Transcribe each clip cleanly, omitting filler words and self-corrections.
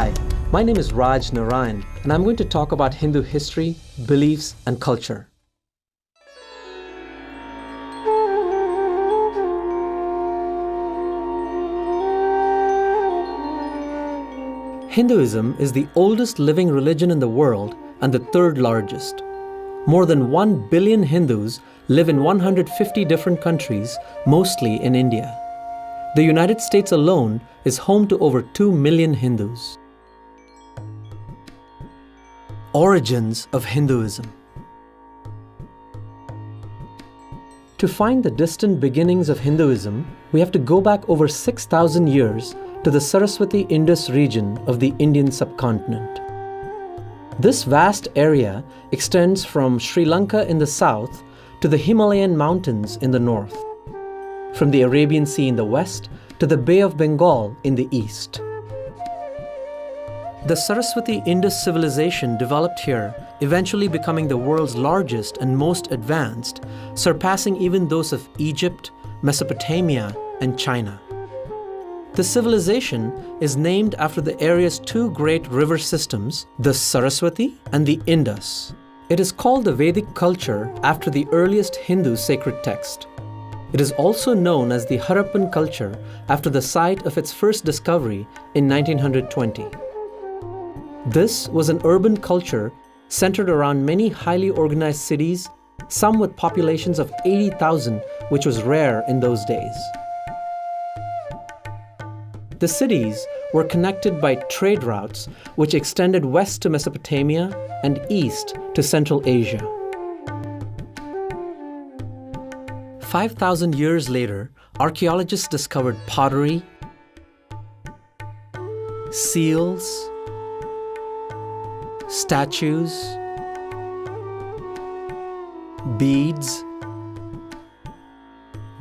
Hi, my name is Raj Narayan, and I'm going to talk about Hindu history, beliefs, and culture. Hinduism is the oldest living religion in the world and the third largest. More than 1 billion Hindus live in 150 different countries, mostly in India. The United States alone is home to over 2 million Hindus. Origins of Hinduism. To find the distant beginnings of Hinduism, we have to go back over 6,000 years to the Saraswati-Indus region of the Indian subcontinent. This vast area extends from Sri Lanka in the south to the Himalayan mountains in the north, from the Arabian Sea in the west to the Bay of Bengal in the east. The Saraswati-Indus civilization developed here, eventually becoming the world's largest and most advanced, surpassing even those of Egypt, Mesopotamia, and China. The civilization is named after the area's two great river systems, the Saraswati and the Indus. It is called the Vedic culture after the earliest Hindu sacred text. It is also known as the Harappan culture after the site of its first discovery in 1920. This was an urban culture centered around many highly organized cities, some with populations of 80,000, which was rare in those days. The cities were connected by trade routes which extended west to Mesopotamia and east to Central Asia. 5,000 years later, archaeologists discovered pottery, seals, statues, beads,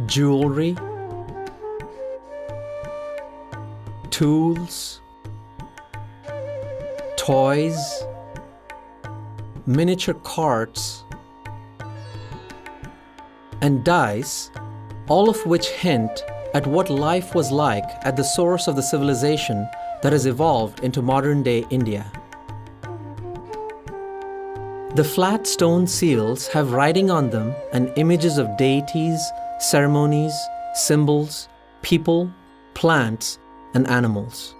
jewelry, tools, toys, miniature carts, and dice, all of which hint at what life was like at the source of the civilization that has evolved into modern-day India. The flat stone seals have writing on them and images of deities, ceremonies, symbols, people, plants, and animals.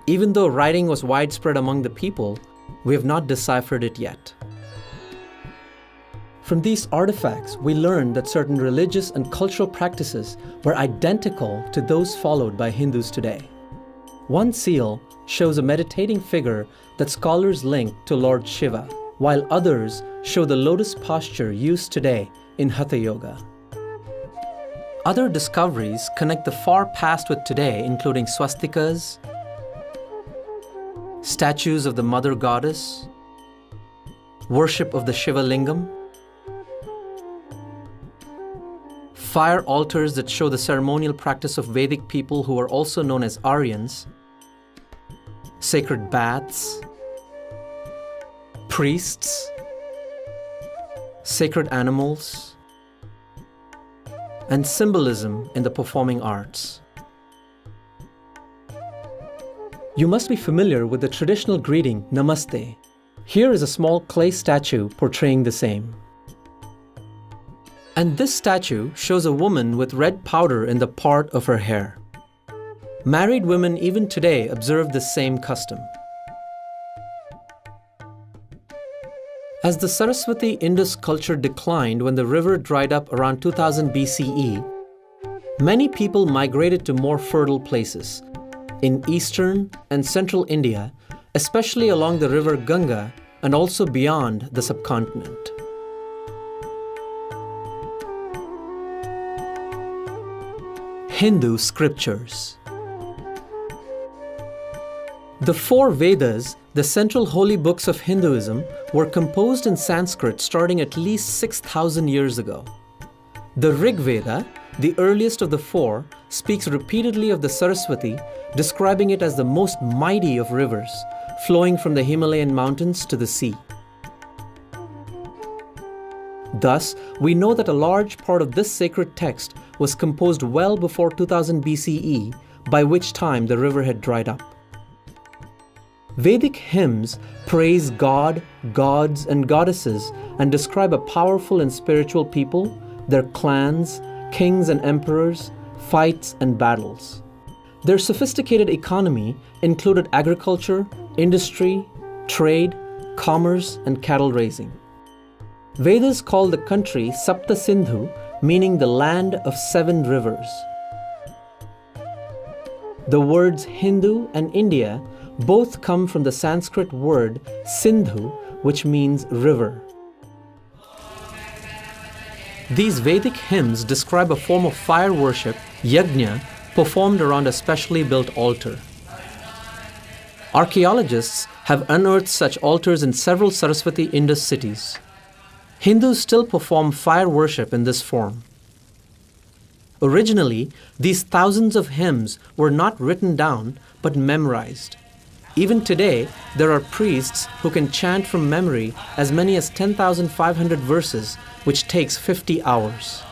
Even though writing was widespread among the people, we have not deciphered it yet. From these artifacts, we learned that certain religious and cultural practices were identical to those followed by Hindus today. One seal shows a meditating figure that scholars link to Lord Shiva, while others show the lotus posture used today in Hatha Yoga. Other discoveries connect the far past with today, including swastikas, statues of the Mother Goddess, worship of the Shiva Lingam, fire altars that show the ceremonial practice of Vedic people who are also known as Aryans, sacred baths, priests, sacred animals, and symbolism in the performing arts. You must be familiar with the traditional greeting, Namaste. Here is a small clay statue portraying the same. And this statue shows a woman with red powder in the part of her hair. Married women even today observe this same custom. As the Saraswati-Indus culture declined when the river dried up around 2000 BCE, many people migrated to more fertile places in eastern and central India, especially along the river Ganga and also beyond the subcontinent. Hindu scriptures. The four Vedas, the central holy books of Hinduism, were composed in Sanskrit starting at least 6,000 years ago. The Rig Veda, the earliest of the four, speaks repeatedly of the Saraswati, describing it as the most mighty of rivers, flowing from the Himalayan mountains to the sea. Thus, we know that a large part of this sacred text was composed well before 2000 BCE, by which time the river had dried up. Vedic hymns praise God, gods, and goddesses and describe a powerful and spiritual people, their clans, kings and emperors, fights and battles. Their sophisticated economy included agriculture, industry, trade, commerce, and cattle raising. Vedas call the country Sapta Sindhu, meaning the land of 7 rivers. The words Hindu and India both come from the Sanskrit word Sindhu, which means river. These Vedic hymns describe a form of fire worship, yajna, performed around a specially built altar. Archaeologists have unearthed such altars in several Saraswati Indus cities. Hindus still perform fire worship in this form. Originally, these thousands of hymns were not written down but memorized. Even today, there are priests who can chant from memory as many as 10,500 verses, which takes 50 hours.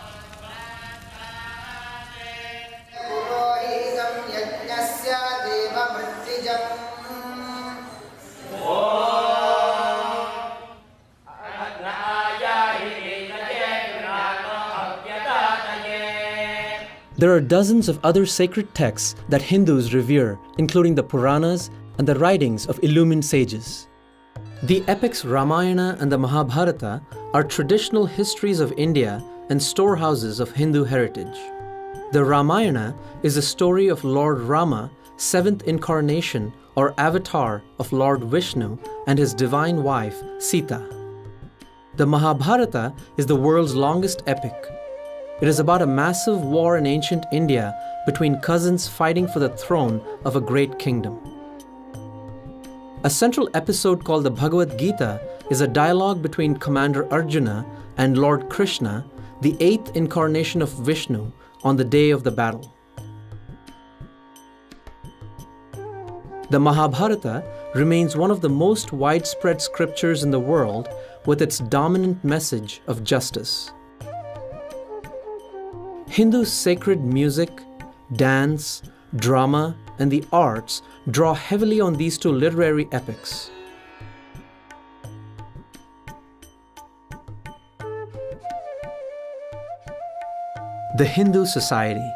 There are dozens of other sacred texts that Hindus revere, including the Puranas and the writings of illumined sages. The epics Ramayana and the Mahabharata are traditional histories of India and storehouses of Hindu heritage. The Ramayana is a story of Lord Rama, 7th incarnation or avatar of Lord Vishnu and his divine wife, Sita. The Mahabharata is the world's longest epic. It is about a massive war in ancient India between cousins fighting for the throne of a great kingdom. A central episode called the Bhagavad Gita is a dialogue between Commander Arjuna and Lord Krishna, the 8th incarnation of Vishnu, on the day of the battle. The Mahabharata remains one of the most widespread scriptures in the world with its dominant message of justice. Hindu sacred music, dance, drama, and the arts draw heavily on these 2 literary epics. The Hindu society.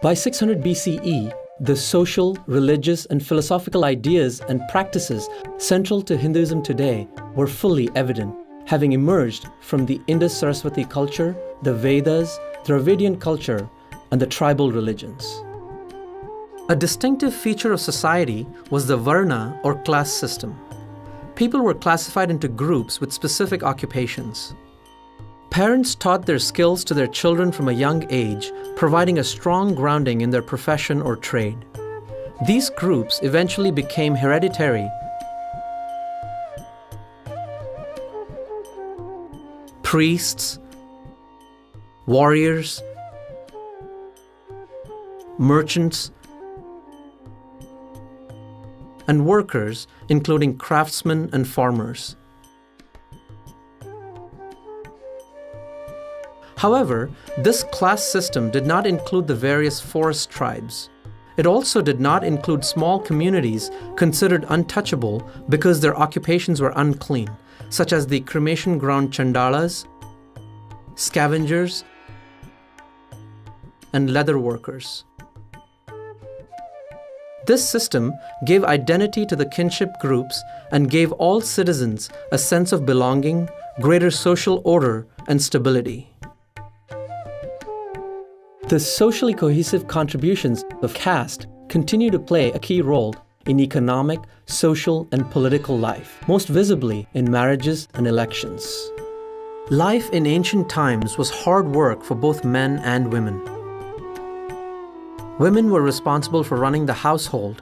By 600 BCE, the social, religious, and philosophical ideas and practices central to Hinduism today were fully evident, having emerged from the Indus-Saraswati culture, the Vedas, Dravidian culture, and the tribal religions. A distinctive feature of society was the Varna or class system. People were classified into groups with specific occupations. Parents taught their skills to their children from a young age, providing a strong grounding in their profession or trade. These groups eventually became hereditary. Priests, warriors, merchants, and workers, including craftsmen and farmers. However, this class system did not include the various forest tribes. It also did not include small communities considered untouchable because their occupations were unclean, such as the cremation ground chandalas, scavengers, and leather workers. This system gave identity to the kinship groups and gave all citizens a sense of belonging, greater social order, and stability. The socially cohesive contributions of caste continue to play a key role in economic, social, and political life, most visibly in marriages and elections. Life in ancient times was hard work for both men and women. Women were responsible for running the household,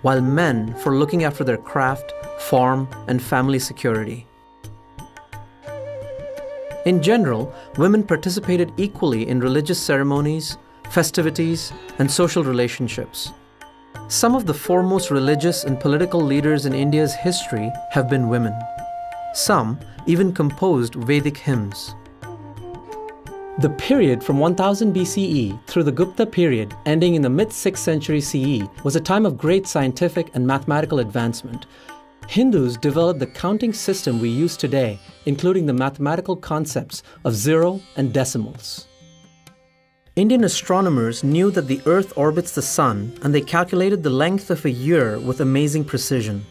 while men for looking after their craft, farm, and family security. In general, women participated equally in religious ceremonies, festivities, and social relationships. Some of the foremost religious and political leaders in India's history have been women. Some even composed Vedic hymns. The period from 1000 BCE through the Gupta period, ending in the mid-6th century CE, was a time of great scientific and mathematical advancement. Hindus developed the counting system we use today, including the mathematical concepts of zero and decimals. Indian astronomers knew that the Earth orbits the Sun, and they calculated the length of a year with amazing precision.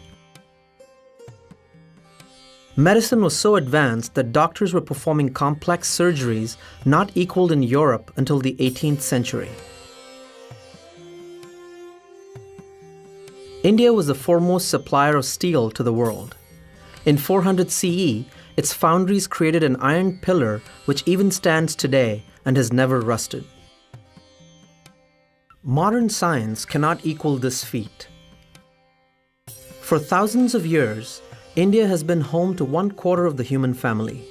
Medicine was so advanced that doctors were performing complex surgeries not equaled in Europe until the 18th century. India was the foremost supplier of steel to the world. In 400 CE, its foundries created an iron pillar which even stands today and has never rusted. Modern science cannot equal this feat. For thousands of years, India has been home to 1/4 of the human family.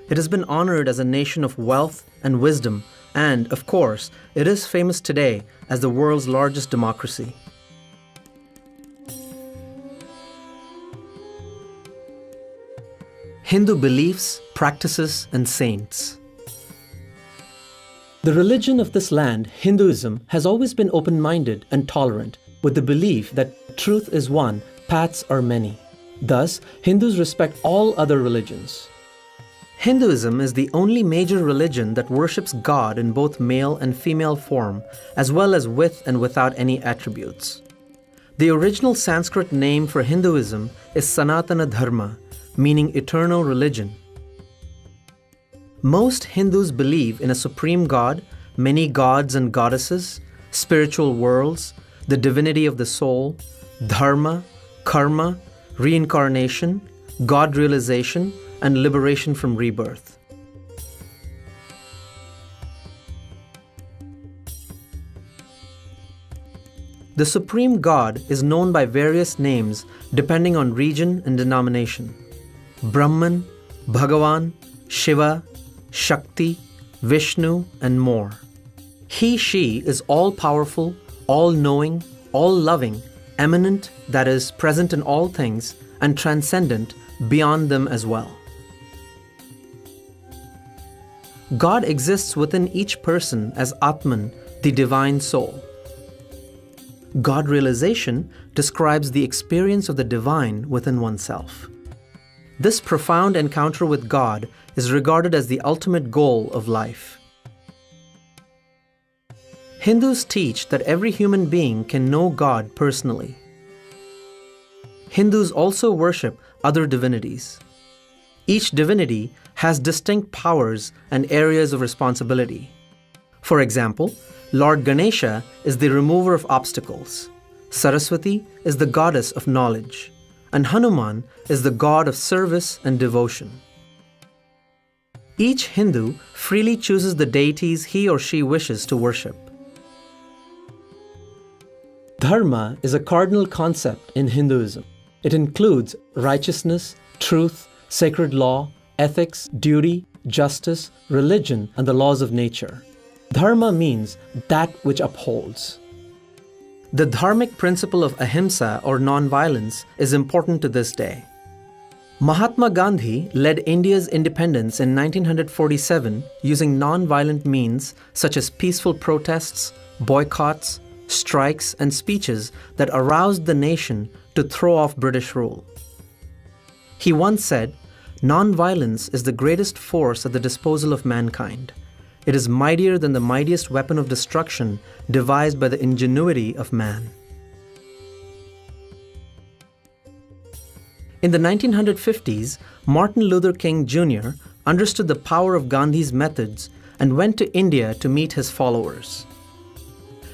It has been honored as a nation of wealth and wisdom, and, of course, it is famous today as the world's largest democracy. Hindu beliefs, practices, and saints. The religion of this land, Hinduism, has always been open-minded and tolerant, with the belief that truth is one, paths are many. Thus, Hindus respect all other religions. Hinduism is the only major religion that worships God in both male and female form, as well as with and without any attributes. The original Sanskrit name for Hinduism is Sanatana Dharma, meaning eternal religion. Most Hindus believe in a supreme God, many gods and goddesses, spiritual worlds, the divinity of the soul, dharma, karma, reincarnation, God realization, and liberation from rebirth. The Supreme God is known by various names depending on region and denomination. Brahman, Bhagavan, Shiva, Shakti, Vishnu, and more. He/she is all-powerful, all-knowing, all-loving, eminent, that is, present in all things, and transcendent, beyond them as well. God exists within each person as Atman, the divine soul. God realization describes the experience of the divine within oneself. This profound encounter with God is regarded as the ultimate goal of life. Hindus teach that every human being can know God personally. Hindus also worship other divinities. Each divinity has distinct powers and areas of responsibility. For example, Lord Ganesha is the remover of obstacles, Saraswati is the goddess of knowledge, and Hanuman is the god of service and devotion. Each Hindu freely chooses the deities he or she wishes to worship. Dharma is a cardinal concept in Hinduism. It includes righteousness, truth, sacred law, ethics, duty, justice, religion, and the laws of nature. Dharma means that which upholds. The dharmic principle of ahimsa or non-violence is important to this day. Mahatma Gandhi led India's independence in 1947 using non-violent means such as peaceful protests, boycotts, strikes, and speeches that aroused the nation to throw off British rule. He once said, "Non-violence is the greatest force at the disposal of mankind. It is mightier than the mightiest weapon of destruction devised by the ingenuity of man." In the 1950s, Martin Luther King Jr. understood the power of Gandhi's methods and went to India to meet his followers.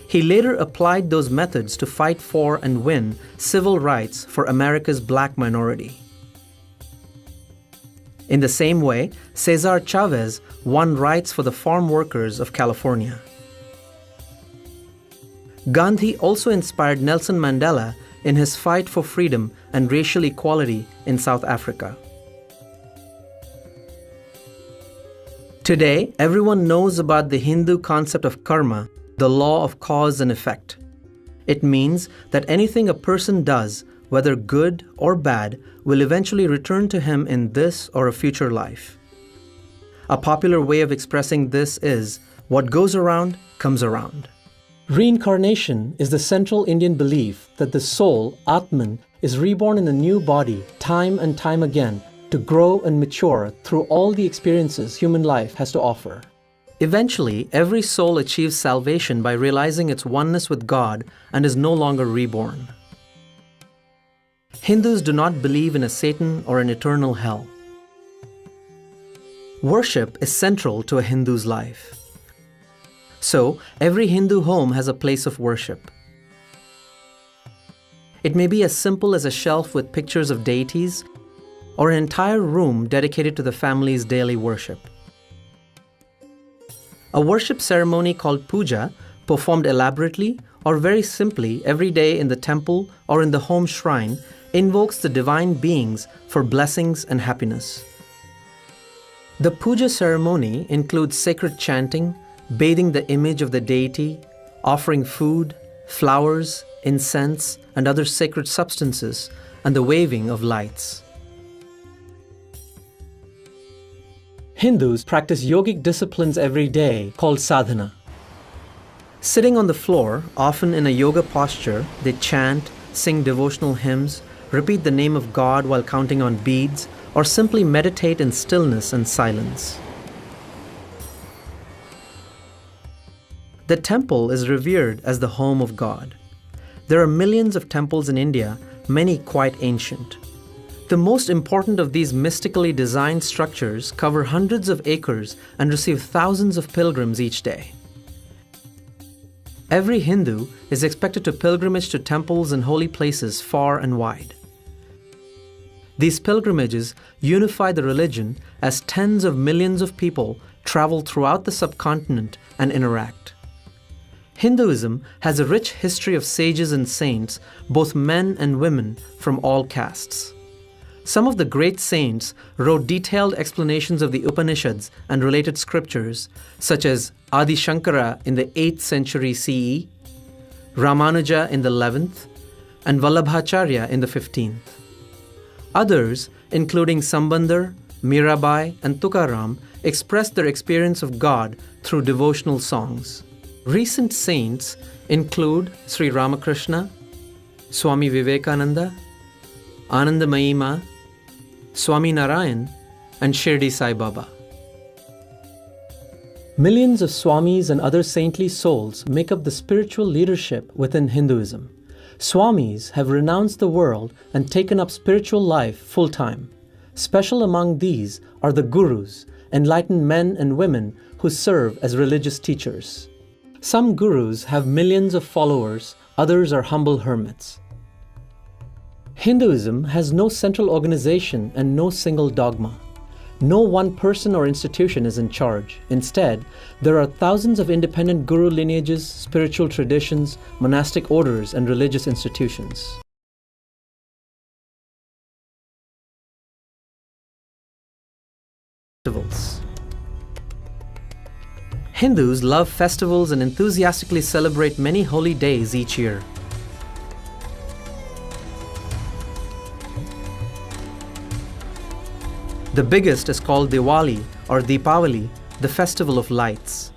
He later applied those methods to fight for and win civil rights for America's black minority. In the same way, Cesar Chavez won rights for the farm workers of California. Gandhi also inspired Nelson Mandela in his fight for freedom and racial equality in South Africa. Today, everyone knows about the Hindu concept of karma, the law of cause and effect. It means that anything a person does, whether good or bad, will eventually return to him in this or a future life. A popular way of expressing this is, what goes around comes around. Reincarnation is the central Indian belief that the soul, Atman, is reborn in a new body time and time again to grow and mature through all the experiences human life has to offer. Eventually, every soul achieves salvation by realizing its oneness with God and is no longer reborn. Hindus do not believe in a Satan or an eternal hell. Worship is central to a Hindu's life. So, every Hindu home has a place of worship. It may be as simple as a shelf with pictures of deities, or an entire room dedicated to the family's daily worship. A worship ceremony called puja, performed elaborately or very simply every day in the temple or in the home shrine, invokes the divine beings for blessings and happiness. The puja ceremony includes sacred chanting, bathing the image of the deity, offering food, flowers, incense, and other sacred substances, and the waving of lights. Hindus practice yogic disciplines every day called sadhana. Sitting on the floor, often in a yoga posture, they chant, sing devotional hymns, repeat the name of God while counting on beads, or simply meditate in stillness and silence. The temple is revered as the home of God. There are millions of temples in India, many quite ancient. The most important of these mystically designed structures cover hundreds of acres and receive thousands of pilgrims each day. Every Hindu is expected to pilgrimage to temples and holy places far and wide. These pilgrimages unify the religion as tens of millions of people travel throughout the subcontinent and interact. Hinduism has a rich history of sages and saints, both men and women from all castes. Some of the great saints wrote detailed explanations of the Upanishads and related scriptures, such as Adi Shankara in the 8th century CE, Ramanuja in the 11th, and Vallabhacharya in the 15th. Others, including Sambandar, Mirabai, and Tukaram, expressed their experience of God through devotional songs. Recent saints include Sri Ramakrishna, Swami Vivekananda, Anandamayi Ma, Swami Narayan, and Shirdi Sai Baba. Millions of Swamis and other saintly souls make up the spiritual leadership within Hinduism. Swamis have renounced the world and taken up spiritual life full-time. Special among these are the gurus, enlightened men and women who serve as religious teachers. Some gurus have millions of followers, others are humble hermits. Hinduism has no central organization and no single dogma. No one person or institution is in charge. Instead, there are thousands of independent guru lineages, spiritual traditions, monastic orders, and religious institutions. Festivals. Hindus love festivals and enthusiastically celebrate many holy days each year. The biggest is called Diwali or Deepavali, the festival of lights.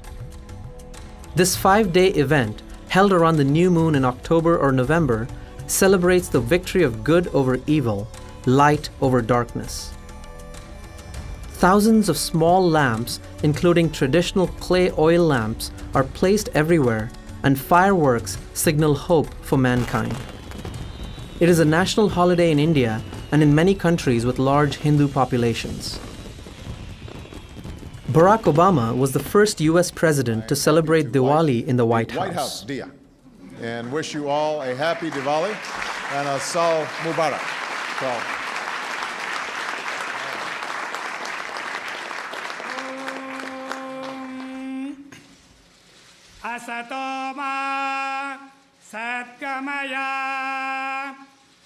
This 5-day event, held around the new moon in October or November, celebrates the victory of good over evil, light over darkness. Thousands of small lamps, including traditional clay oil lamps, are placed everywhere, and fireworks signal hope for mankind. It is a national holiday in India and in many countries with large Hindu populations. Barack Obama was the first U.S. president to celebrate Diwali in the White House. Dia, and wish you all a happy Diwali and a Sal Mubarak. Asatoma Satkamaya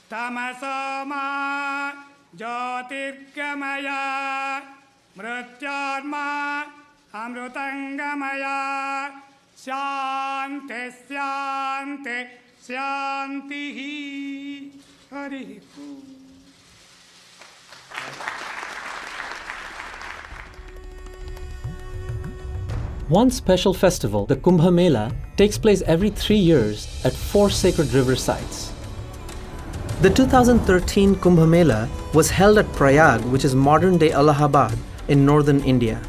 Tamasoma Jyotirgamaya Mrityarma Amrutangamaya Shanti Shanti Shanti Hari. One special festival, the Kumbh Mela, takes place every 3 years at 4 sacred river sites. The 2013 Kumbh Mela was held at Prayag, which is modern-day Allahabad, in northern India.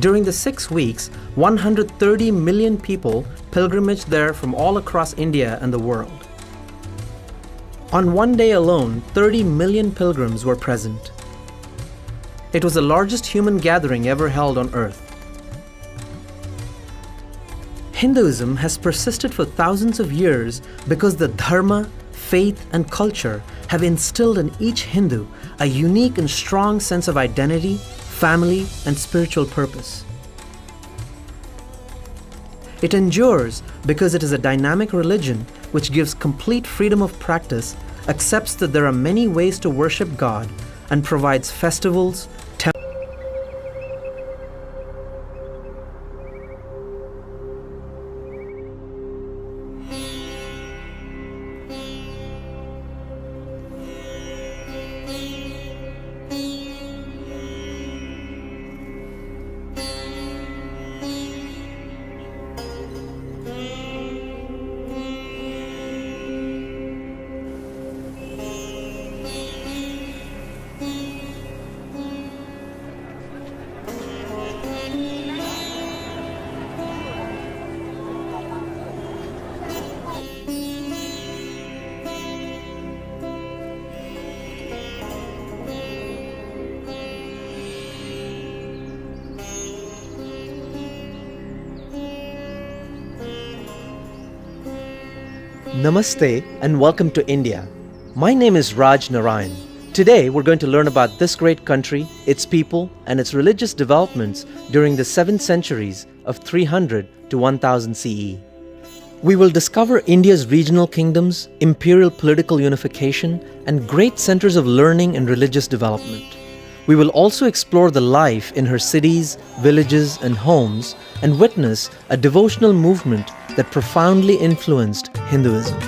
During the 6 weeks, 130 million people pilgrimaged there from all across India and the world. On one day alone, 30 million pilgrims were present. It was the largest human gathering ever held on earth. Hinduism has persisted for thousands of years because the dharma, faith, and culture have instilled in each Hindu a unique and strong sense of identity, family, and spiritual purpose. It endures because it is a dynamic religion which gives complete freedom of practice, accepts that there are many ways to worship God, and provides festivals, Namaste and welcome to India. My name is Raj Narayan. Today we're going to learn about this great country, its people, and its religious developments during the 7 centuries of 300 to 1000 CE. We will discover India's regional kingdoms, imperial political unification, and great centers of learning and religious development. We will also explore the life in her cities, villages, and homes, and witness a devotional movement that profoundly influenced Hinduism.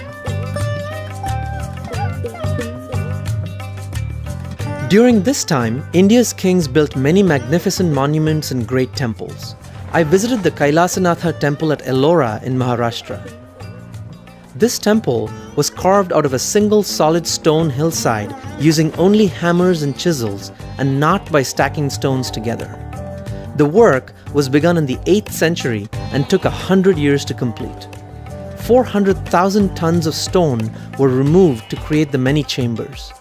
During this time, India's kings built many magnificent monuments and great temples. I visited the Kailasanatha temple at Ellora in Maharashtra. This temple was carved out of a single solid stone hillside using only hammers and chisels and not by stacking stones together. The work was begun in the 8th century and took 100 years to complete. 400,000 tons of stone were removed to create the many chambers.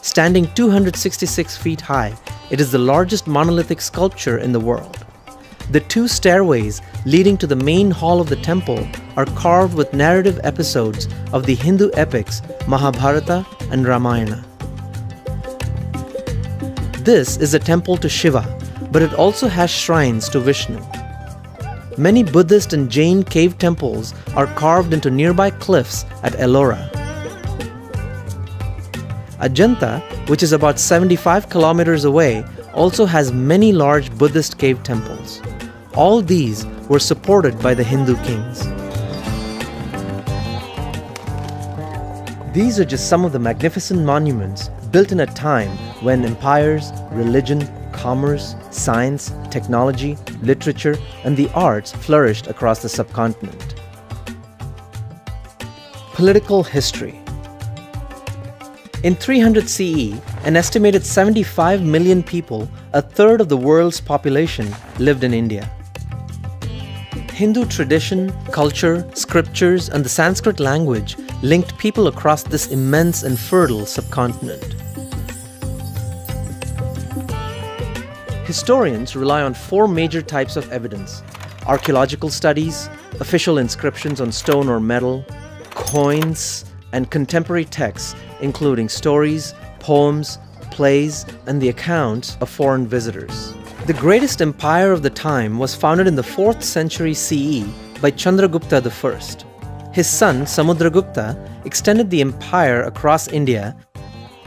Standing 266 feet high, it is the largest monolithic sculpture in the world. The 2 stairways leading to the main hall of the temple are carved with narrative episodes of the Hindu epics Mahabharata and Ramayana. This is a temple to Shiva, but it also has shrines to Vishnu. Many Buddhist and Jain cave temples are carved into nearby cliffs at Ellora. Ajanta, which is about 75 kilometers away, also has many large Buddhist cave temples. All these were supported by the Hindu kings. These are just some of the magnificent monuments built in a time when empires, religion, commerce, science, technology, literature, and the arts flourished across the subcontinent. Political history. In 300 CE, an estimated 75 million people, a third of the world's population, lived in India. Hindu tradition, culture, scriptures, and the Sanskrit language linked people across this immense and fertile subcontinent. Historians rely on 4 major types of evidence: archaeological studies, official inscriptions on stone or metal, coins, and contemporary texts, including stories, poems, plays, and the accounts of foreign visitors. The greatest empire of the time was founded in the 4th century CE by Chandragupta I. His son, Samudragupta, extended the empire across India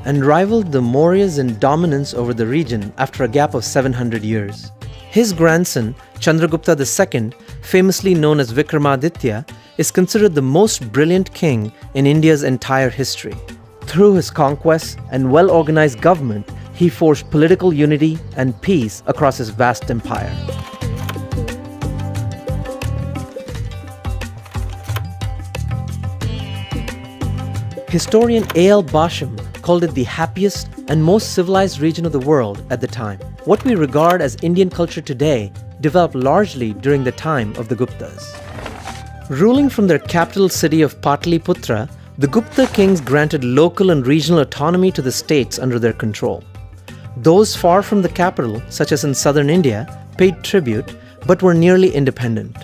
and rivaled the Mauryas in dominance over the region after a gap of 700 years. His grandson, Chandragupta II, famously known as Vikramaditya, is considered the most brilliant king in India's entire history. Through his conquests and well-organized government, he forged political unity and peace across his vast empire. Historian A.L. Basham called it the happiest and most civilized region of the world at the time. What we regard as Indian culture today developed largely during the time of the Guptas. Ruling from their capital city of Pataliputra, the Gupta kings granted local and regional autonomy to the states under their control. Those far from the capital, such as in southern India, paid tribute but were nearly independent.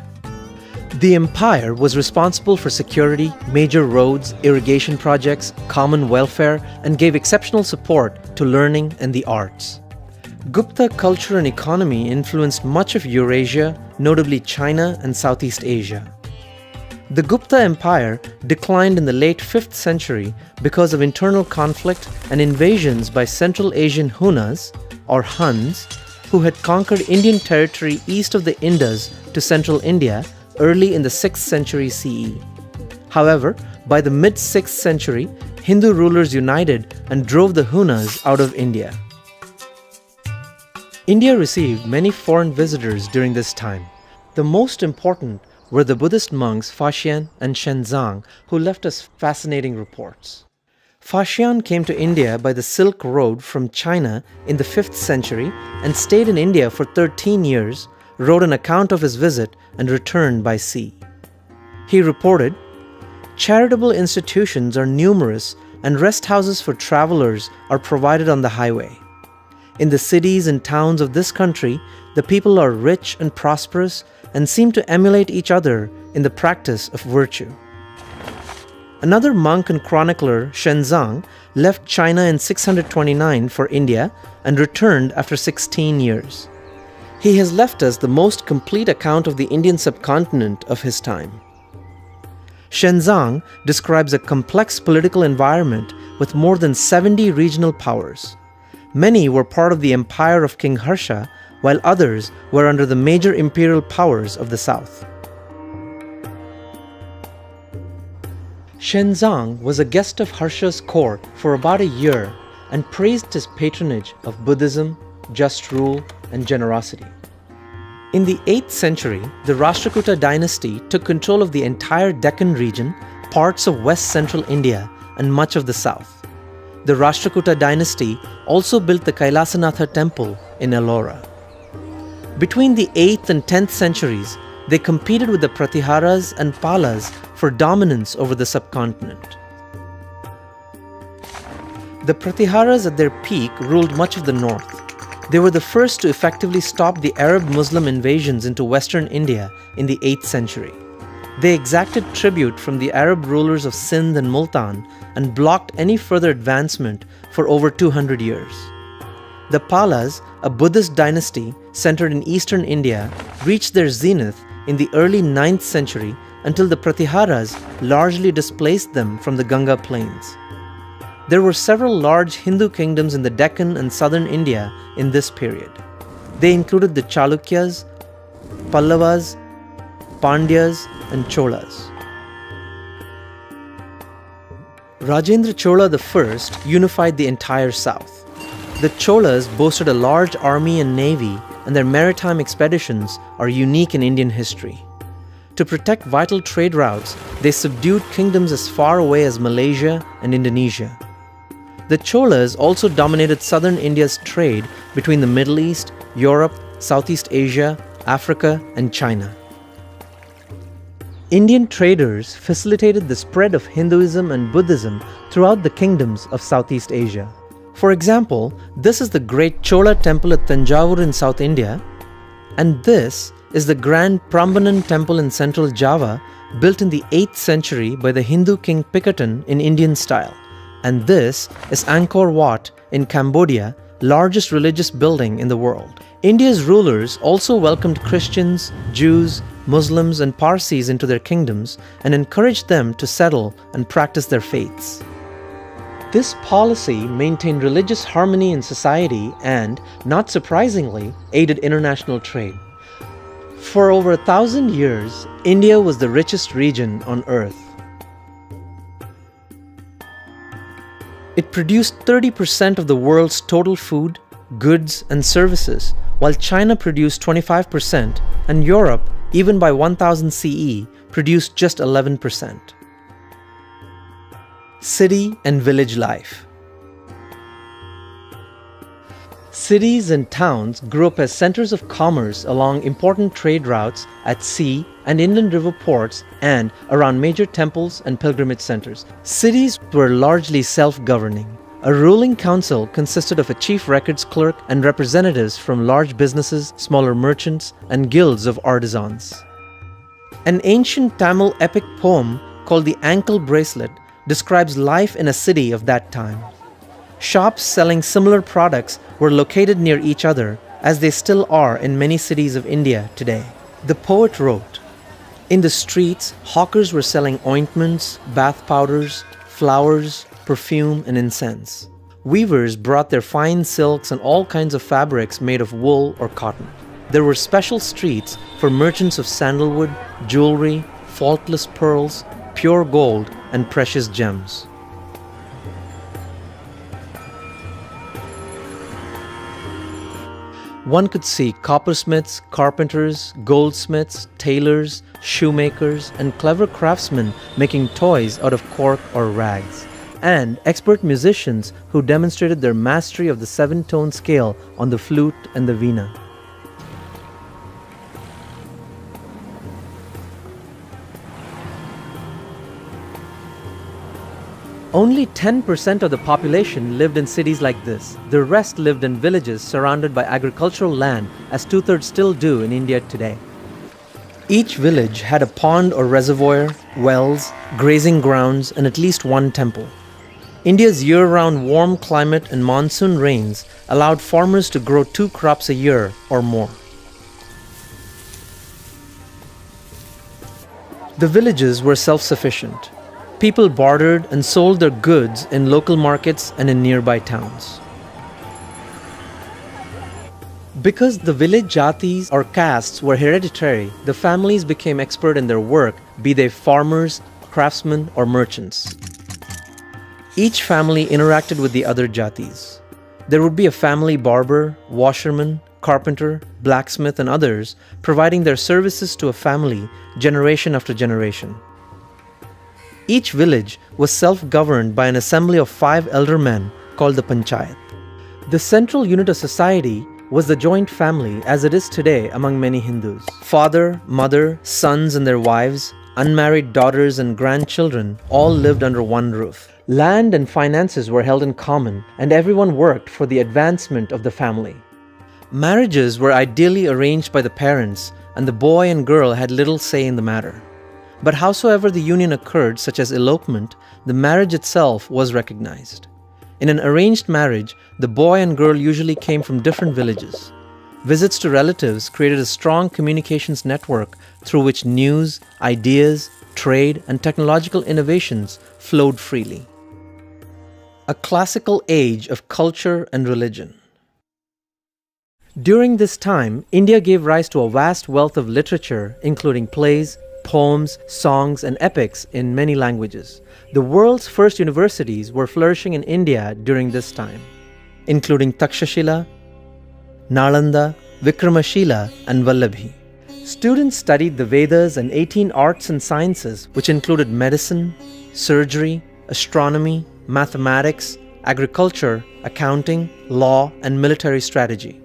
The empire was responsible for security, major roads, irrigation projects, common welfare, and gave exceptional support to learning and the arts. Gupta culture and economy influenced much of Eurasia, notably China and Southeast Asia. The Gupta Empire declined in the late 5th century because of internal conflict and invasions by Central Asian Hunas, or Huns, who had conquered Indian territory east of the Indus to central India early in the 6th century CE. However, by the mid-6th century, Hindu rulers united and drove the Hunas out of India. India received many foreign visitors during this time. The most important were the Buddhist monks Faxian and Shenzang, who left us fascinating reports. Faxian came to India by the Silk Road from China in the 5th century and stayed in India for 13 years, wrote an account of his visit, and returned by sea. He reported, "Charitable institutions are numerous and rest houses for travelers are provided on the highway. In the cities and towns of this country, the people are rich and prosperous and seem to emulate each other in the practice of virtue." Another monk and chronicler, Shenzang, left China in 629 for India and returned after 16 years. He has left us the most complete account of the Indian subcontinent of his time. Shenzang describes a complex political environment with more than 70 regional powers. Many were part of the empire of King Harsha, while others were under the major imperial powers of the south. Shenzang was a guest of Harsha's court for about a year and praised his patronage of Buddhism, just rule, and generosity. In the 8th century, the Rashtrakuta dynasty took control of the entire Deccan region, parts of west-central India, and much of the south. The Rashtrakuta dynasty also built the Kailasanatha temple in Ellora. Between the 8th and 10th centuries, they competed with the Pratiharas and Palas for dominance over the subcontinent. The Pratiharas at their peak ruled much of the north. They were the first to effectively stop the Arab-Muslim invasions into western India in the 8th century. They exacted tribute from the Arab rulers of Sindh and Multan and blocked any further advancement for over 200 years. The Palas, a Buddhist dynasty centered in eastern India, reached their zenith in the early 9th century until the Pratiharas largely displaced them from the Ganga plains. There were several large Hindu kingdoms in the Deccan and southern India in this period. They included the Chalukyas, Pallavas, Pandyas, and Cholas. Rajendra Chola I unified the entire south. The Cholas boasted a large army and navy, and their maritime expeditions are unique in Indian history. To protect vital trade routes, they subdued kingdoms as far away as Malaysia and Indonesia. The Cholas also dominated southern India's trade between the Middle East, Europe, Southeast Asia, Africa, and China. Indian traders facilitated the spread of Hinduism and Buddhism throughout the kingdoms of Southeast Asia. For example, this is the great Chola temple at Tanjavur in South India, and this is the grand Prambanan temple in central Java, built in the 8th century by the Hindu king Pikatan in Indian style. And this is Angkor Wat in Cambodia, largest religious building in the world. India's rulers also welcomed Christians, Jews, Muslims, and Parsis into their kingdoms and encouraged them to settle and practice their faiths. This policy maintained religious harmony in society and, not surprisingly, aided international trade. For over 1,000 years, India was the richest region on earth. It produced 30% of the world's total food, goods, and services, while China produced 25% and Europe, even by 1000 CE, produced just 11%. City and village life. Cities and towns grew up as centers of commerce along important trade routes at sea and inland river ports and around major temples and pilgrimage centers. Cities were largely self-governing. A ruling council consisted of a chief records clerk and representatives from large businesses, smaller merchants, and guilds of artisans. An ancient Tamil epic poem called The Ankle Bracelet describes life in a city of that time. Shops selling similar products were located near each other, as they still are in many cities of India today. The poet wrote, "In the streets, hawkers were selling ointments, bath powders, flowers, perfume, and incense. Weavers brought their fine silks and all kinds of fabrics made of wool or cotton. There were special streets for merchants of sandalwood, jewelry, faultless pearls, pure gold, and precious gems." One could see coppersmiths, carpenters, goldsmiths, tailors, shoemakers, and clever craftsmen making toys out of cork or rags, and expert musicians who demonstrated their mastery of the 7-tone scale on the flute and the veena. Only 10% of the population lived in cities like this. The rest lived in villages surrounded by agricultural land, as 2/3 still do in India today. Each village had a pond or reservoir, wells, grazing grounds, and at least one temple. India's year-round warm climate and monsoon rains allowed farmers to grow 2 crops a year or more. The villages were self-sufficient. People bartered and sold their goods in local markets and in nearby towns. Because the village jatis or castes were hereditary, the families became expert in their work, be they farmers, craftsmen, or merchants. Each family interacted with the other jatis. There would be a family barber, washerman, carpenter, blacksmith, and others providing their services to a family generation after generation. Each village was self-governed by an assembly of 5 elder men called the panchayat. The central unit of society was the joint family as it is today among many Hindus. Father, mother, sons and their wives, unmarried daughters and grandchildren all lived under one roof. Land and finances were held in common, and everyone worked for the advancement of the family. Marriages were ideally arranged by the parents, and the boy and girl had little say in the matter. But howsoever the union occurred, such as elopement, the marriage itself was recognized. In an arranged marriage, the boy and girl usually came from different villages. Visits to relatives created a strong communications network through which news, ideas, trade, and technological innovations flowed freely. A classical age of culture and religion. During this time, India gave rise to a vast wealth of literature, including plays, poems, songs, and epics in many languages. The world's first universities were flourishing in India during this time, including Takshashila, Nalanda, Vikramashila, and Vallabhi. Students studied the Vedas and 18 arts and sciences, which included medicine, surgery, astronomy, mathematics, agriculture, accounting, law, and military strategy.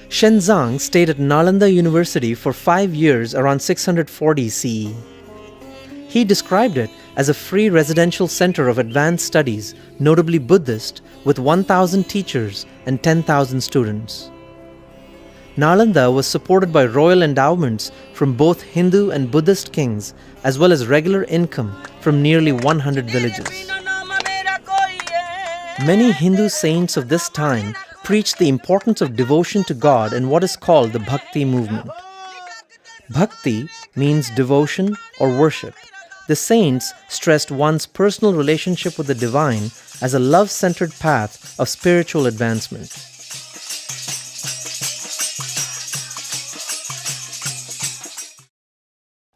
Shenzang stayed at Nalanda University for 5 years around 640 CE. He described it as a free residential center of advanced studies, notably Buddhist, with 1,000 teachers and 10,000 students. Nalanda was supported by royal endowments from both Hindu and Buddhist kings, as well as regular income from nearly 100 villages. Many Hindu saints of this time preached the importance of devotion to God in what is called the Bhakti movement. Bhakti means devotion or worship. The saints stressed one's personal relationship with the divine as a love-centered path of spiritual advancement.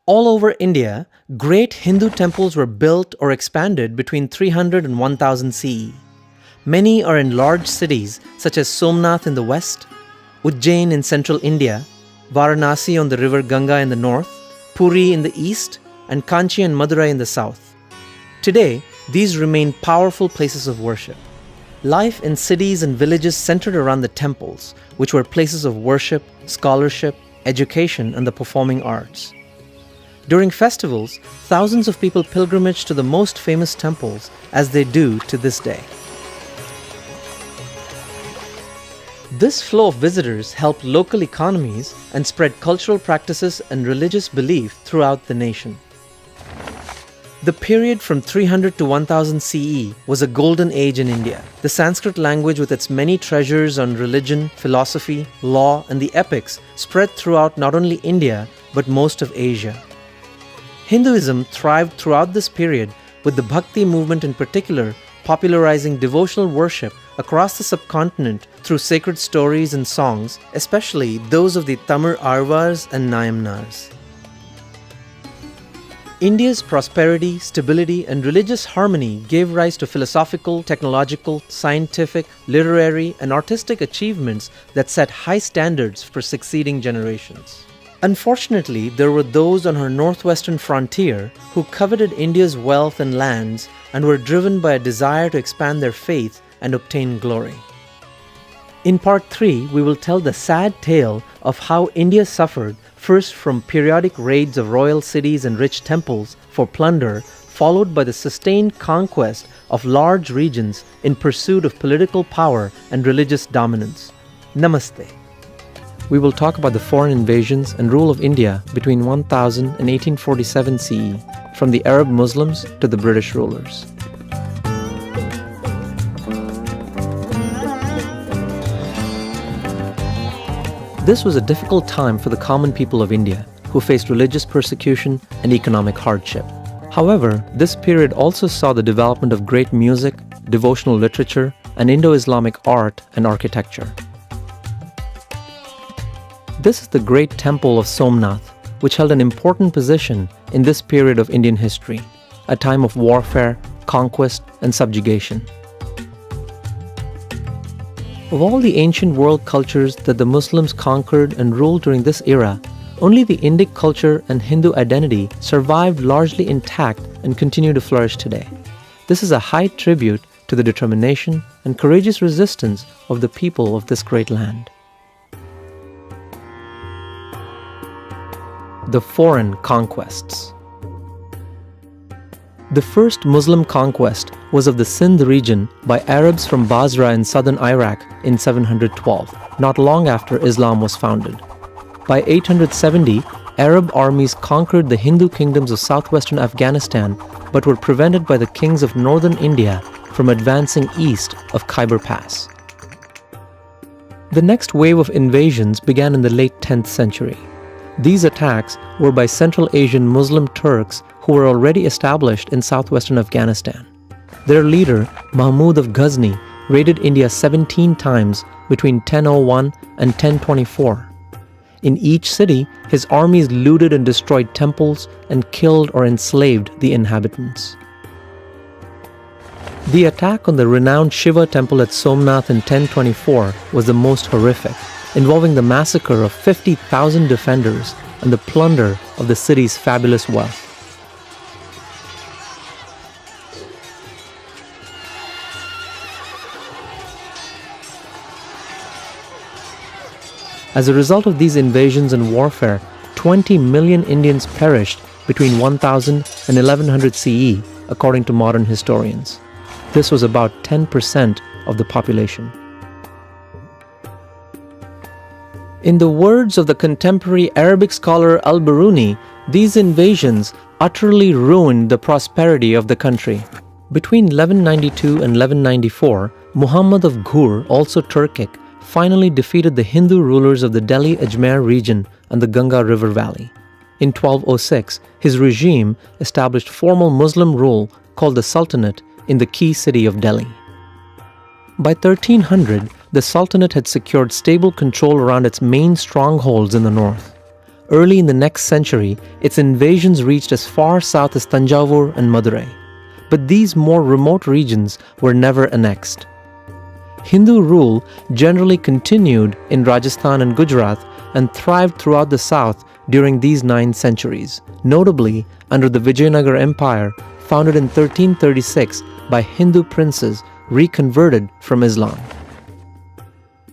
All over India, great Hindu temples were built or expanded between 300 and 1000 CE. Many are in large cities such as Somnath in the west, Ujjain in central India, Varanasi on the river Ganga in the north, Puri in the east, and Kanchi and Madurai in the south. Today, these remain powerful places of worship. Life in cities and villages centered around the temples, which were places of worship, scholarship, education, and the performing arts. During festivals, thousands of people pilgrimage to the most famous temples, as they do to this day. This flow of visitors helped local economies and spread cultural practices and religious belief throughout the nation. The period from 300 to 1000 CE was a golden age in India. The Sanskrit language, with its many treasures on religion, philosophy, law, and the epics, spread throughout not only India but most of Asia. Hinduism thrived throughout this period, with the Bhakti movement in particular popularizing devotional worship across the subcontinent through sacred stories and songs, especially those of the Tamil Arvars and Nayamnars. India's prosperity, stability, and religious harmony gave rise to philosophical, technological, scientific, literary, and artistic achievements that set high standards for succeeding generations. Unfortunately, there were those on her northwestern frontier who coveted India's wealth and lands and were driven by a desire to expand their faith and obtain glory. In Part 3, we will tell the sad tale of how India suffered first from periodic raids of royal cities and rich temples for plunder, followed by the sustained conquest of large regions in pursuit of political power and religious dominance. Namaste. We will talk about the foreign invasions and rule of India between 1000 and 1847 CE, from the Arab Muslims to the British rulers. This was a difficult time for the common people of India, who faced religious persecution and economic hardship. However, this period also saw the development of great music, devotional literature, and Indo-Islamic art and architecture. This is the great temple of Somnath, which held an important position in this period of Indian history, a time of warfare, conquest, and subjugation. Of all the ancient world cultures that the Muslims conquered and ruled during this era, only the Indic culture and Hindu identity survived largely intact and continue to flourish today. This is a high tribute to the determination and courageous resistance of the people of this great land. The foreign conquests. The first Muslim conquest was of the Sindh region by Arabs from Basra in southern Iraq in 712, not long after Islam was founded. By 870, Arab armies conquered the Hindu kingdoms of southwestern Afghanistan but were prevented by the kings of northern India from advancing east of Khyber Pass. The next wave of invasions began in the late 10th century. These attacks were by Central Asian Muslim Turks who were already established in southwestern Afghanistan. Their leader, Mahmud of Ghazni, raided India 17 times between 1001 and 1024. In each city, his armies looted and destroyed temples and killed or enslaved the inhabitants. The attack on the renowned Shiva temple at Somnath in 1024 was the most horrific, involving the massacre of 50,000 defenders and the plunder of the city's fabulous wealth. As a result of these invasions and warfare, 20 million Indians perished between 1000 and 1100 CE, according to modern historians. This was about 10% of the population. In the words of the contemporary Arabic scholar al-Biruni, these invasions utterly ruined the prosperity of the country. Between 1192 and 1194, Muhammad of Ghur, also Turkic, finally defeated the Hindu rulers of the Delhi-Ajmer region and the Ganga River Valley. In 1206, his regime established formal Muslim rule called the Sultanate in the key city of Delhi. By 1300, the Sultanate had secured stable control around its main strongholds in the north. Early in the next century, its invasions reached as far south as Tanjavur and Madurai. But these more remote regions were never annexed. Hindu rule generally continued in Rajasthan and Gujarat and thrived throughout the south during these 9 centuries, notably under the Vijayanagar Empire, founded in 1336 by Hindu princes reconverted from Islam.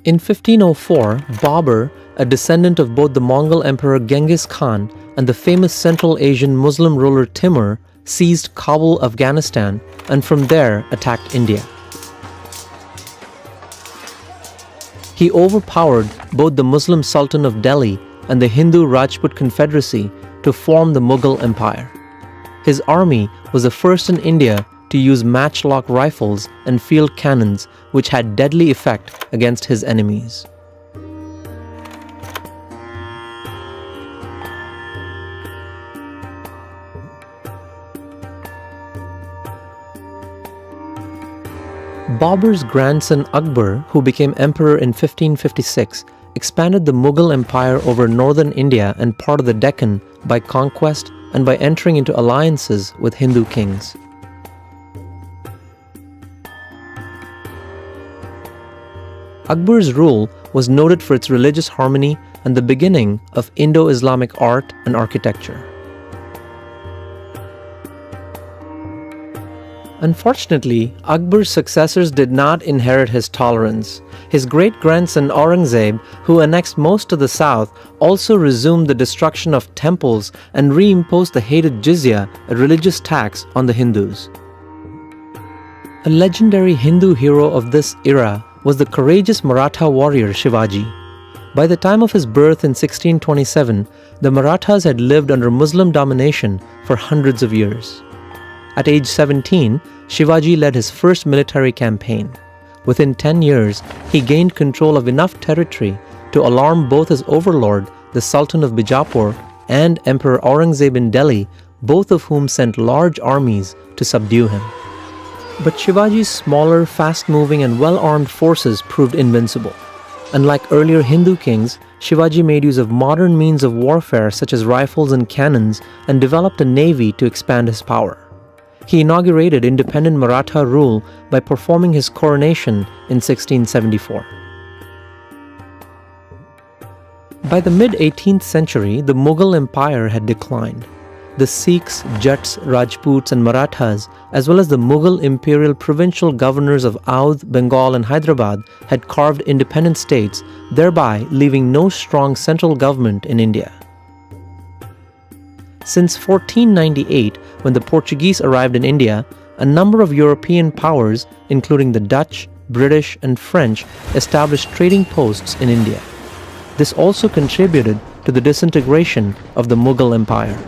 In 1504, Babur, a descendant of both the Mongol Emperor Genghis Khan and the famous Central Asian Muslim ruler Timur, seized Kabul, Afghanistan, and from there attacked India. He overpowered both the Muslim Sultan of Delhi and the Hindu Rajput Confederacy to form the Mughal Empire. His army was the first in India to use matchlock rifles and field cannons, which had deadly effect against his enemies. Babur's grandson Akbar, who became emperor in 1556, expanded the Mughal Empire over northern India and part of the Deccan by conquest and by entering into alliances with Hindu kings. Akbar's rule was noted for its religious harmony and the beginning of Indo-Islamic art and architecture. Unfortunately, Akbar's successors did not inherit his tolerance. His great-grandson Aurangzeb, who annexed most of the south, also resumed the destruction of temples and reimposed the hated jizya, a religious tax, on the Hindus. A legendary Hindu hero of this era was the courageous Maratha warrior Shivaji. By the time of his birth in 1627, the Marathas had lived under Muslim domination for hundreds of years. At age 17, Shivaji led his first military campaign. Within 10 years, he gained control of enough territory to alarm both his overlord, the Sultan of Bijapur, and Emperor Aurangzeb in Delhi, both of whom sent large armies to subdue him. But Shivaji's smaller, fast-moving and well-armed forces proved invincible. Unlike earlier Hindu kings, Shivaji made use of modern means of warfare such as rifles and cannons and developed a navy to expand his power. He inaugurated independent Maratha rule by performing his coronation in 1674. By the mid-18th century, the Mughal Empire had declined. The Sikhs, Jats, Rajputs and Marathas, as well as the Mughal imperial provincial governors of Oudh, Bengal and Hyderabad had carved independent states, thereby leaving no strong central government in India. Since 1498, when the Portuguese arrived in India, a number of European powers, including the Dutch, British and French, established trading posts in India. This also contributed to the disintegration of the Mughal Empire.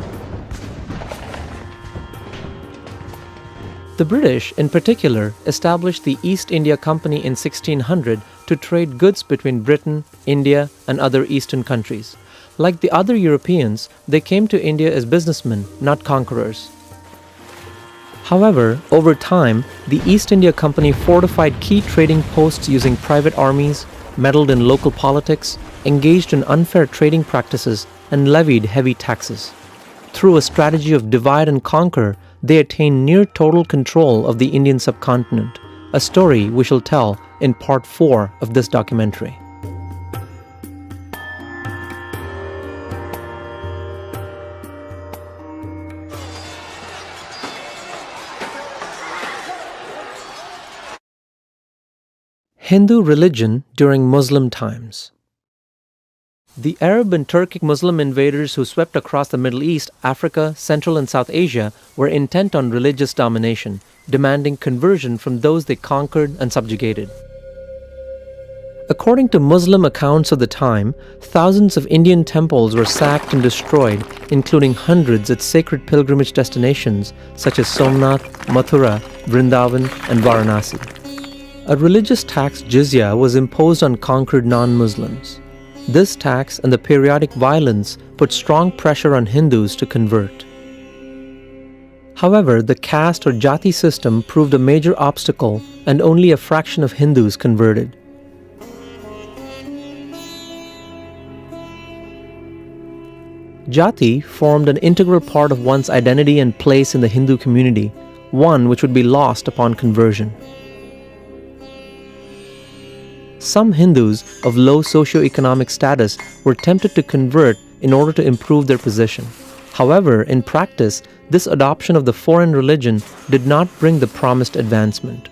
The British, in particular, established the East India Company in 1600 to trade goods between Britain, India, and other eastern countries. Like the other Europeans, they came to India as businessmen, not conquerors. However, over time, the East India Company fortified key trading posts using private armies, meddled in local politics, engaged in unfair trading practices, and levied heavy taxes. Through a strategy of divide and conquer, they attained near total control of the Indian subcontinent, a story we shall tell in part 4 of this documentary. Hindu religion during Muslim times. The Arab and Turkic Muslim invaders who swept across the Middle East, Africa, Central and South Asia were intent on religious domination, demanding conversion from those they conquered and subjugated. According to Muslim accounts of the time, thousands of Indian temples were sacked and destroyed, including hundreds at sacred pilgrimage destinations such as Somnath, Mathura, Vrindavan and Varanasi. A religious tax jizya was imposed on conquered non-Muslims. This tax and the periodic violence put strong pressure on Hindus to convert. However, the caste or jati system proved a major obstacle and only a fraction of Hindus converted. Jati formed an integral part of one's identity and place in the Hindu community, one which would be lost upon conversion. Some Hindus of low socioeconomic status were tempted to convert in order to improve their position. However, in practice, this adoption of the foreign religion did not bring the promised advancement.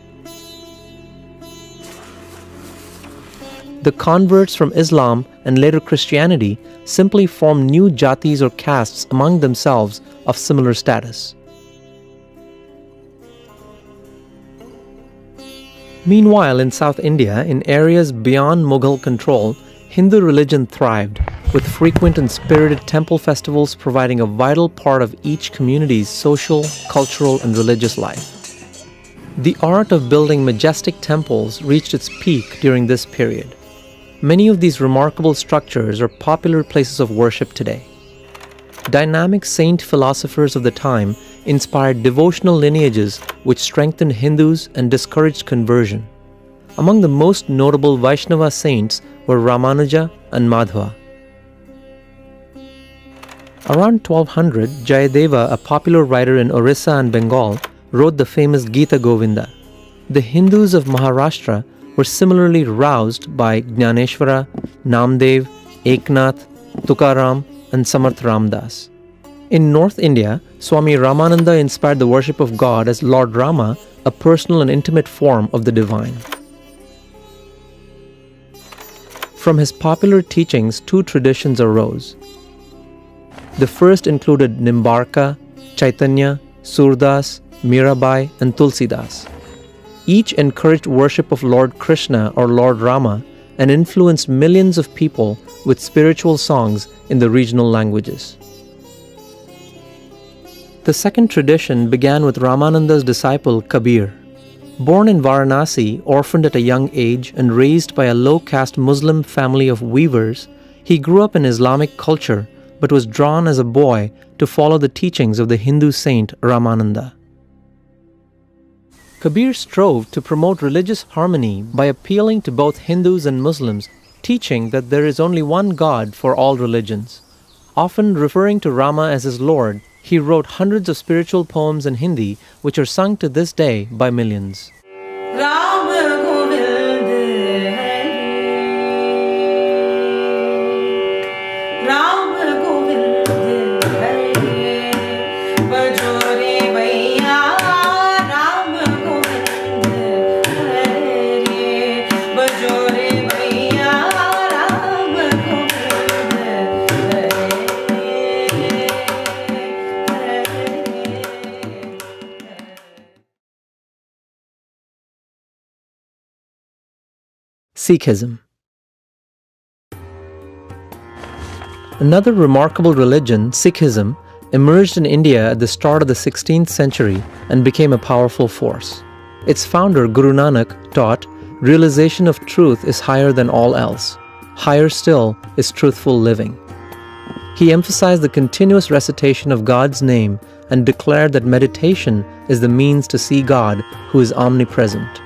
The converts from Islam and later Christianity simply formed new jatis or castes among themselves of similar status. Meanwhile, in South India, in areas beyond Mughal control, Hindu religion thrived, with frequent and spirited temple festivals providing a vital part of each community's social, cultural, and religious life. The art of building majestic temples reached its peak during this period. Many of these remarkable structures are popular places of worship today. Dynamic saint philosophers of the time inspired devotional lineages which strengthened Hindus and discouraged conversion. Among the most notable Vaishnava saints were Ramanuja and Madhva. Around 1200, Jayadeva, a popular writer in Orissa and Bengal, wrote the famous Gita Govinda. The Hindus of Maharashtra were similarly roused by Jnaneshwara, Namdev, Eknath, Tukaram, and Samarth Ramdas. In North India, Swami Ramananda inspired the worship of God as Lord Rama, a personal and intimate form of the divine. From his popular teachings, two traditions arose. The first included Nimbarka, Chaitanya, Surdas, Mirabai, and Tulsidas. Each encouraged worship of Lord Krishna or Lord Rama and influenced millions of people with spiritual songs in the regional languages. The second tradition began with Ramananda's disciple Kabir. Born in Varanasi, orphaned at a young age and raised by a low-caste Muslim family of weavers, he grew up in Islamic culture but was drawn as a boy to follow the teachings of the Hindu saint Ramananda. Kabir strove to promote religious harmony by appealing to both Hindus and Muslims, teaching that there is only one God for all religions. Often referring to Rama as his Lord, he wrote hundreds of spiritual poems in Hindi which are sung to this day by millions. Sikhism. Another remarkable religion, Sikhism, emerged in India at the start of the 16th century and became a powerful force. Its founder, Guru Nanak, taught, "Realization of truth is higher than all else. Higher still is truthful living." He emphasized the continuous recitation of God's name and declared that meditation is the means to see God, who is omnipresent.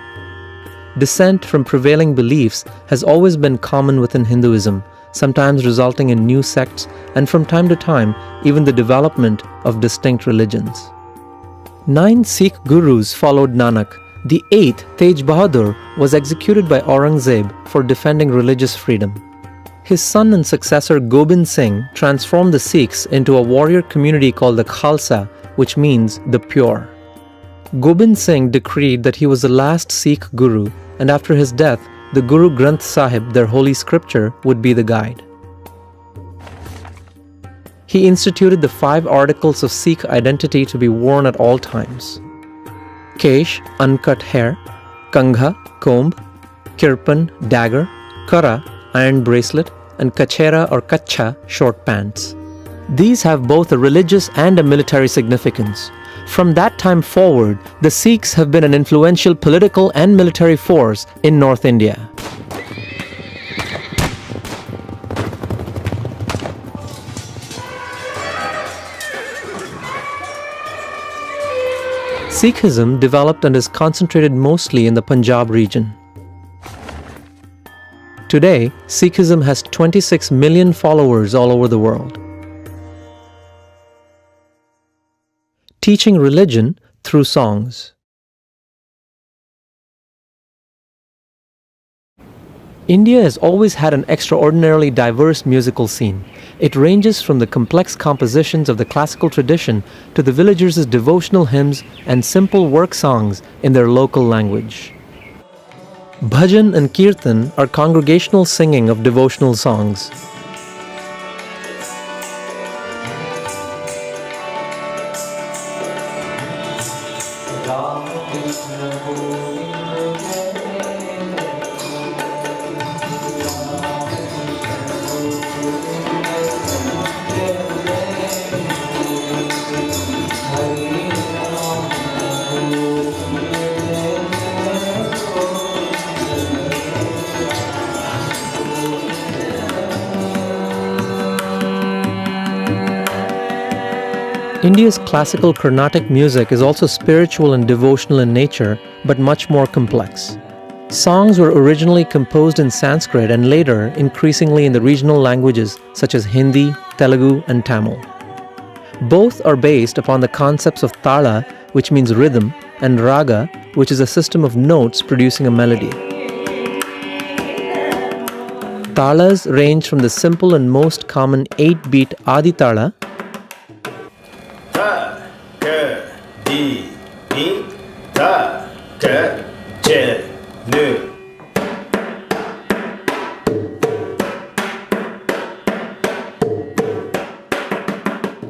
Dissent from prevailing beliefs has always been common within Hinduism, sometimes resulting in new sects and from time to time even the development of distinct religions. 9 Sikh gurus followed Nanak. The 8th, Tej Bahadur, was executed by Aurangzeb for defending religious freedom. His son and successor Gobind Singh transformed the Sikhs into a warrior community called the Khalsa, which means the pure. Gobind Singh decreed that he was the last Sikh guru, and after his death, the Guru Granth Sahib, their holy scripture, would be the guide. He instituted the 5 articles of Sikh identity to be worn at all times: Kesh, uncut hair; Kangha, comb; Kirpan, dagger; Kara, iron bracelet; and Kachera or Kacha, short pants. These have both a religious and a military significance. From that time forward, the Sikhs have been an influential political and military force in North India. Sikhism developed and is concentrated mostly in the Punjab region. Today, Sikhism has 26 million followers all over the world. Teaching religion through songs. India has always had an extraordinarily diverse musical scene. it ranges from the complex compositions of the classical tradition to the villagers' devotional hymns and simple work songs in their local language. Bhajan and Kirtan are congregational singing of devotional songs. India's classical Carnatic music is also spiritual and devotional in nature, but much more complex. Songs were originally composed in Sanskrit and later increasingly in the regional languages such as Hindi, Telugu, and Tamil. Both are based upon the concepts of tala, which means rhythm, and raga, which is a system of notes producing a melody. Talas range from the simple and most common 8-beat Adi Tala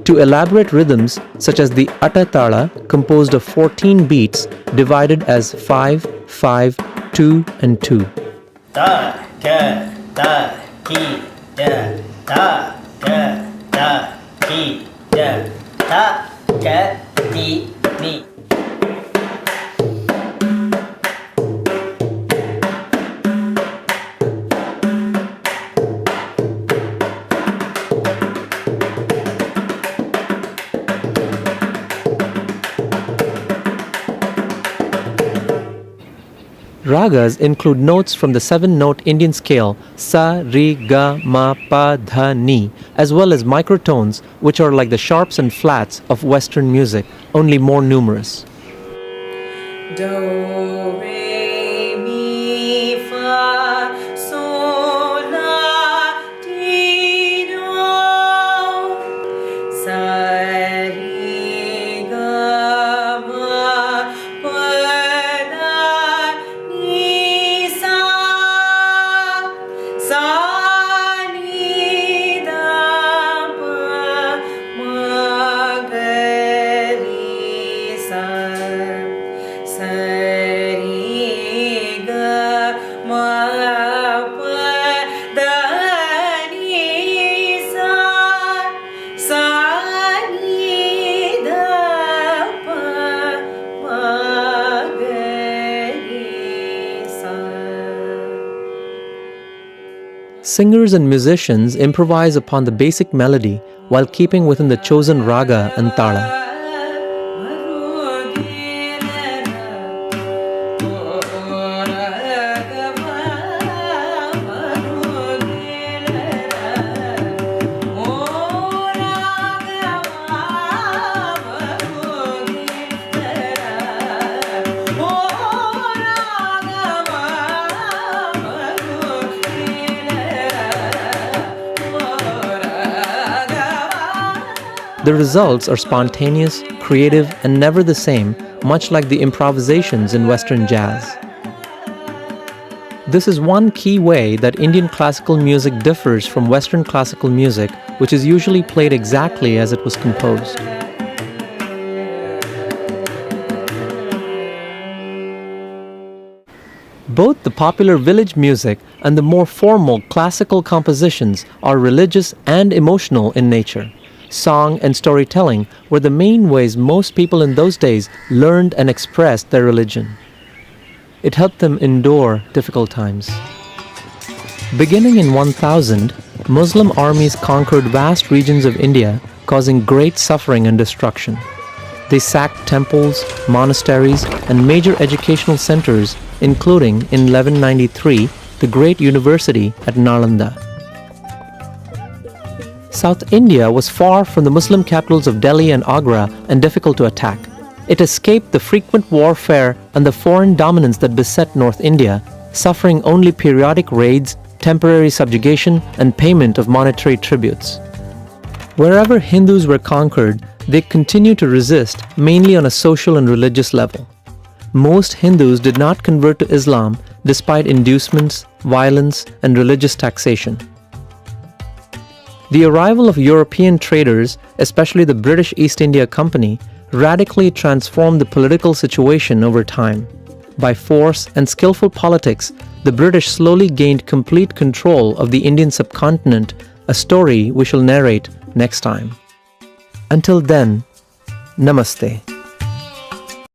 to elaborate rhythms such as the Atta Tala, composed of 14 beats divided as 5, 5, 2, and 2. Ta, ka, ta, ki, da, ta, ka, ta, ki, da, ta, ka, di, ni. Ragas include notes from the 7-note Indian scale sa, ri, ga, ma, pa, dha, ni, as well as microtones, which are like the sharps and flats of Western music, only more numerous. Do, re, mi, fa, sol, la, ti, do, sa, ri, ga, ma, pa, da, ni, sa, ni, da, pa, ma, ga, ri, sa. Sari ga ma pa da ni sa ni da pa ma ga ri sa. Singers and musicians improvise upon the basic melody while keeping within the chosen raga and tala. The results are spontaneous, creative, and never the same, much like the improvisations in Western jazz. This is one key way that Indian classical music differs from Western classical music, which is usually played exactly as it was composed. Both the popular village music and the more formal classical compositions are religious and emotional in nature. Song and storytelling were the main ways most people in those days learned and expressed their religion. It helped them endure difficult times. Beginning in 1000, Muslim armies conquered vast regions of India, causing great suffering and destruction. They sacked temples, monasteries, and major educational centers, including, in 1193, the great university at Nalanda. South India was far from the Muslim capitals of Delhi and Agra and difficult to attack. It escaped the frequent warfare and the foreign dominance that beset North India, suffering only periodic raids, temporary subjugation, and payment of monetary tributes. Wherever Hindus were conquered, they continued to resist, mainly on a social and religious level. Most Hindus did not convert to Islam despite inducements, violence, and religious taxation. The arrival of European traders, especially the British East India Company, radically transformed the political situation over time. By force and skillful politics, the British slowly gained complete control of the Indian subcontinent, a story we shall narrate next time. Until then, Namaste.